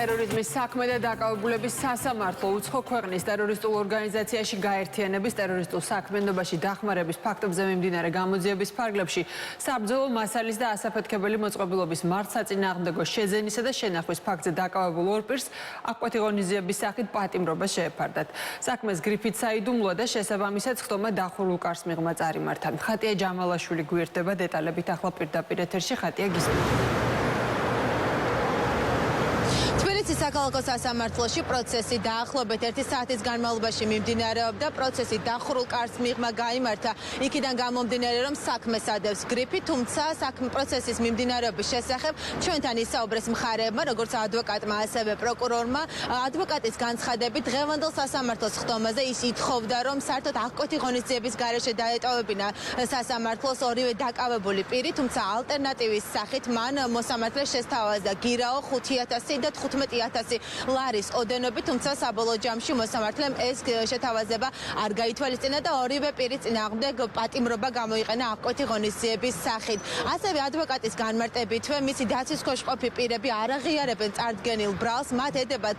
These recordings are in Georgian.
ტერორიზმის საქმე და დაკავებულების სასამართლო უცხო ქვეყნის ტერორისტულ ორგანიზაციაში გაერთიანების ტერორისტულ საქმიანობაში დახმარების ფაქტებზე მიმდინარე გამოძიების ფარგლებში საბრძოლო მასალის და ასაფეთქებელი მოწყობილობის მართსაწინააღმდეგო შეძენისა და შენახვის ფაქტზე დაკავებულ ორ პირს აკკვეთი ღონისძიების სახით პატიმრობა შეეფარდათ. საქმეს გრიფით საიდუმლოა და შესაბამისად ხტომა დახურულ კარს მიღმა წარიმართა. ხატია ჯამალაშვილი გვერდება დეტალებით ახლა პირდაპირ ეთერში. ხატია გისმენთ. საქალაქო სასამართლოში პროცესი დაახლოებით 1 საათის განმავლობაში მიმდინარეობდა. პროცესი დახურულ კარს მიღმა გაიმართა. იქიდან გამომდინარე, რომ საქმეს ადევს გრიფი, თუმცა პროცესის მიმდინარეობის შესახებ ჩვენთან ისაუბრეს მხარეებმა, როგორც ადვოკატმა, ასევე პროკურორმა. ადვოკატის განცხადებით, დღევანდელ სასამართლოს ხტომაზე ის ითხოვდა, რომ საერთოდ აკკვეთი ღონისძიების გარეშე დაეტოვებინა სასამართლოს ორივე დაკავებული პირი, თუმცა ალტერნატივის სახით მან მოსამართლეს შესთავაზა გირაო 5,000 და 15,000 ლარის ოდენობით, თუმცა საბოლოო ჯამში მოსამართლემ ეს შეთავაზება არ გაითვალისწინა და ორივე პირის წინააღმდეგ პატიმრობა გამოიყენა აკკვეთი ღონისძიების სახით. ასევე ადვოკატის განმარტებითვე მისი დაცვის ქვეშ მყოფი პირები არ აღიარებენ წარდგენილ ბრალს, მათ ედებათ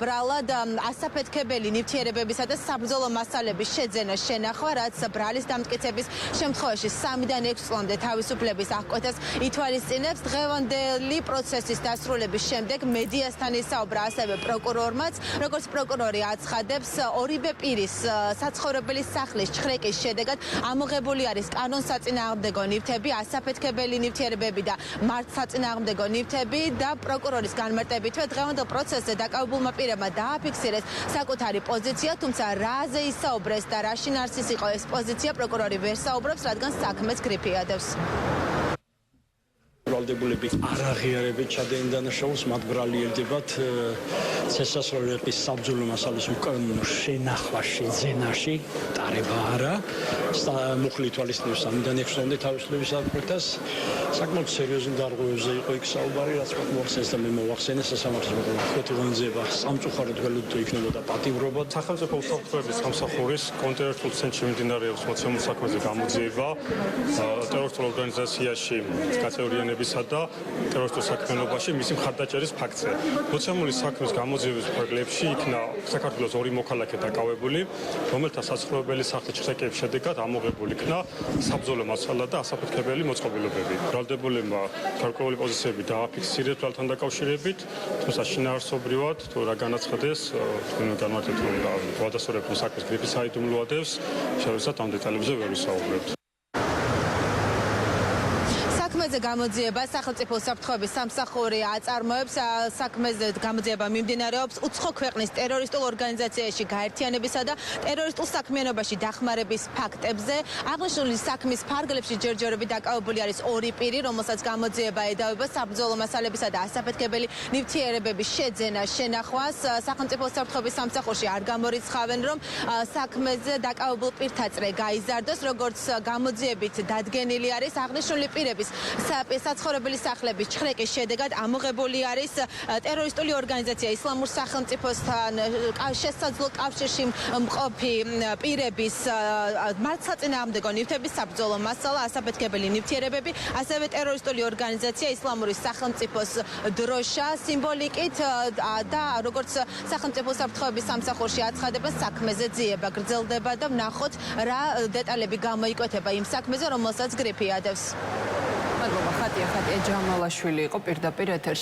ბრალად ასაფეთქებელი ნივთიერებებისა და საბრძოლო მასალების შეძენა შენახვა, რაც ბრალის დამტკიცების შემთხვევაში 3-დან 6 წლამდე თავისუფლების აკკვეთას ითვალისწინებს. დღევანდელი პროცესის დასრულების შემდეგ მედიასთან ისაუბრა ასევე პროკურორმაც. როგორც პროკურორი აცხადებს, ორივე პირის საცხოვრებელი სახლის ჩხრეკის შედეგად ამოღებული არის კანონსაწინააღმდეგო ნივთები, ასაფეთქებელი ნივთიერებები და მართსაწინააღმდეგო ნივთები და პროკურორის განმარტებითვე დღევანდელ პროცესზე დაკავებულმა პირებმა დააფიქსირეს საკუთარი პოზიცია, თუმცა რაზე ისაუბრეს და რა შინაარსის იყო ეს პოზიცია, პროკურორი ვერ საუბრობს, რადგან საქმეს გრიფი ადევს. ვალდებულები არ აღიარებენ ჩადენილ დანაშაულს, მათ ბრალი ერდებათ შესასრულების საბრძოლო მასალის უკანონო შენახვა შეძენაში, ტარება არა. მუხლი თვალისწინებს 3-დან 6 წლამდე თავისუფლების აკკვეთას. საკმაოდ სერიოზულ დარღვევებზე იყო იქ საუბარი, რაც მათ მოახსენეს და მე მოვახსენე სასამართლოს აკკვეთი ღონისძიება სამწუხაროდ ველოდო იქნებოდა პატიმრობა. სახელმწიფო უსაფრთხოების სამსახურის კონტროლერულ ცენტრში მიმდინარეობს მოცემულ საქმეზე გამოძიება ტერორისტულ ორგანიზაციაში გაწევრიანებისა და ტერორისტულ საქმიანობაში მისი მხარდაჭერის ფაქტზე. მოცემული საქმის გამოძიების ფარგლებში იქნა საქართველოს 2 მოქალაქე დაკავებული, რომელთა საცხოვრებელი სახლის ჩხრეკების შედეგად ამოღებული იქნა საბრძოლო მასალა და ასაფეთქებელი მოწყობილობები. ბრალდებულებმა გარკვეული პოზიციები დააფიქსირეს ბრალთან დაკავშირებით, თუმცა შინაარსობრივად თუ რა განაცხადეს, თქვენ განმარტეთ, რომ ვადასტურებულ საქმის გრიფის საიდუმლო ადევს, შესაბამისად ამ დეტალებზე ვერ ვისაუბრებთ. საქმეზე გამოძიება სახელმწიფო უსაფრთხოების სამსახური აწარმოებს. საქმეზე გამოძიება მიმდინარეობს უცხო ქვეყნის ტერორისტულ ორგანიზაციაში გაერთიანებისა და ტერორისტულ საქმიანობაში დახმარების ფაქტებზე. აღნიშნული საქმის ფარგლებში ჯერჯერობით დაკავებული არის 2 პირი, რომელსაც გამოძიება ედავება საბრძოლო მასალებისა და ასაფეთქებელი ნივთიერებების შეძენა შენახვას. სახელმწიფო უსაფრთხოების სამსახურში არ გამორიცხავენ, რომ საქმეზე დაკავებულ პირთა წრე გაიზარდოს, როგორც გამოძიებით დადგენილი არის. აღნიშნული პირების საცხოვრებელი სახლების ჩხრეკის შედეგად ამოღებული არის ტერორისტული ორგანიზაცია ისლამურ სახელმწიფოსთან შესაძლო კავშირში მყოფი პირების მართსაწინააღმდეგო ნივთების საბრძოლო მასალა, ასაფეთქებელი ნივთიერებები, ასევე ტერორისტული ორგანიზაცია ისლამური სახელმწიფოს დროშა სიმბოლიკით და როგორც სახელმწიფო უსაფრთხოების სამსახურში აცხადებენ, საქმეზე ძიება გრძელდება და ვნახოთ რა დეტალები გამოიკვეთება იმ საქმეზე, რომელსაც გრიფი ადევს. ხატია ჯამალაშვილი იყო პირდაპირ ეთერში.